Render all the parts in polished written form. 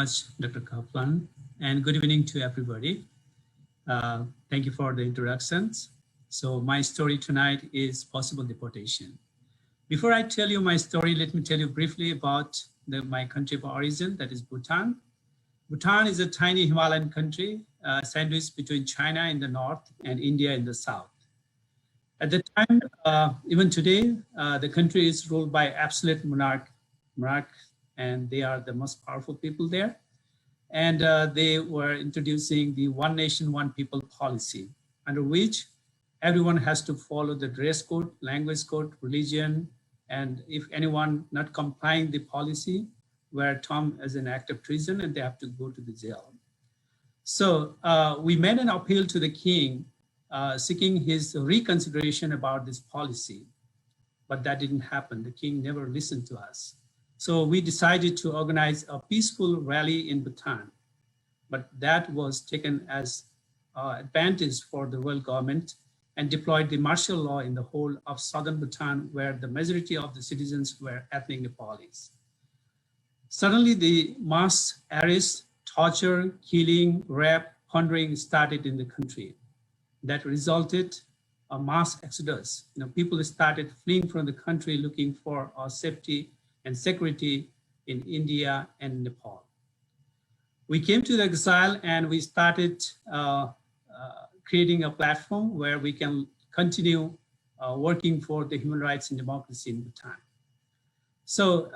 much, Dr. Kaplan, and good evening to everybody. Thank you for the introductions. So my story tonight is possible deportation. Before I tell you my story, let me tell you briefly about my country of origin, that is Bhutan. Bhutan is a tiny Himalayan country sandwiched between China in the north and India in the south. At the time, even today, the country is ruled by absolute monarch, and they are the most powerful people there. And they were introducing the one nation, one people policy, under which everyone has to follow the dress code, language code, religion, and if anyone not complying the policy, were termed as an act of treason and they have to go to the jail. So we made an appeal to the king seeking his reconsideration about this policy, but that didn't happen. The king never listened to us. So we decided to organize a peaceful rally in Bhutan, but that was taken as advantage for the royal government and deployed the martial law in the whole of southern Bhutan, where the majority of the citizens were ethnic Nepalis. Suddenly the mass arrest, torture, killing, rape, plundering started in the country. That resulted a mass exodus. People started fleeing from the country looking for safety and security in India and Nepal. We came to the exile and we started creating a platform where we can continue working for the human rights and democracy in Bhutan. So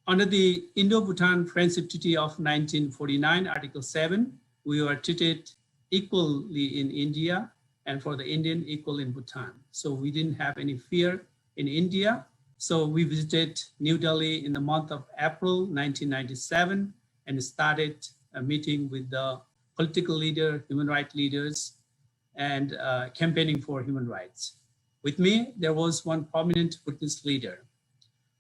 under the Indo-Bhutan Friendship Treaty of 1949, Article 7, we were treated equally in India, and for the Indian, equal in Bhutan. So we didn't have any fear in India. So we visited New Delhi in the month of April 1997 and started a meeting with the political leader, human rights leaders, and campaigning for human rights. With me, there was one prominent Buddhist leader.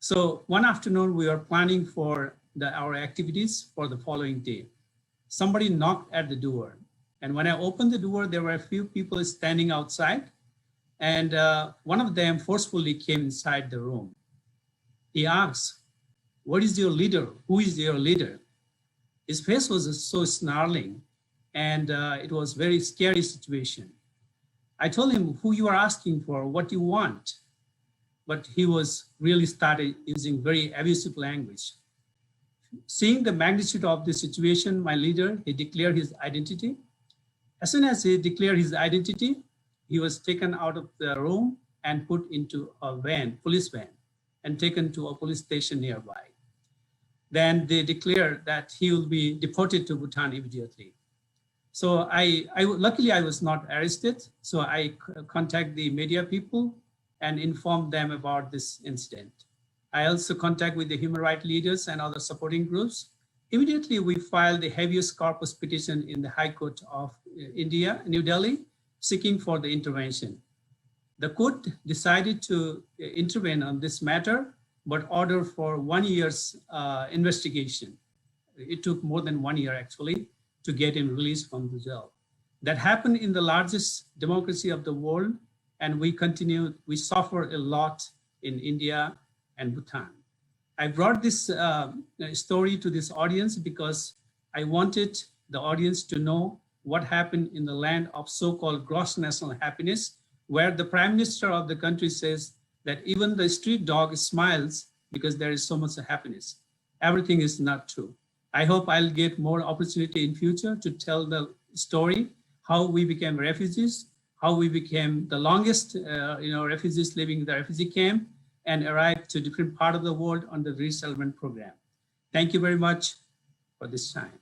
So one afternoon, we were planning for our activities for the following day. Somebody knocked at the door. And when I opened the door, there were a few people standing outside. And one of them forcefully came inside the room. He asked, "What is your leader? Who is your leader?" His face was so snarling, and it was a very scary situation. I told him, "Who you are asking for, what you want?" But he was really started using very abusive language. Seeing the magnitude of the situation, my leader, he declared his identity. As soon as he declared his identity, he was taken out of the room and put into a van, police van, and taken to a police station nearby. Then they declared that he will be deported to Bhutan immediately. So luckily I was not arrested. So I contacted the media people and informed them about this incident. I also contact with the human rights leaders and other supporting groups. Immediately we filed the habeas corpus petition in the High Court of India, New Delhi, seeking for the intervention. The court decided to intervene on this matter, but ordered for 1 year's investigation. It took more than 1 year actually to get him released from the jail. That happened in the largest democracy of the world, and we suffer a lot in India and Bhutan. I brought this story to this audience because I wanted the audience to know what happened in the land of so-called gross national happiness, where the prime minister of the country says that even the street dog smiles because there is so much happiness. Everything is not true. I hope I'll get more opportunity in future to tell the story, how we became refugees, how we became the longest refugees living in the refugee camp and arrived to different part of the world on the resettlement program. Thank you very much for this time.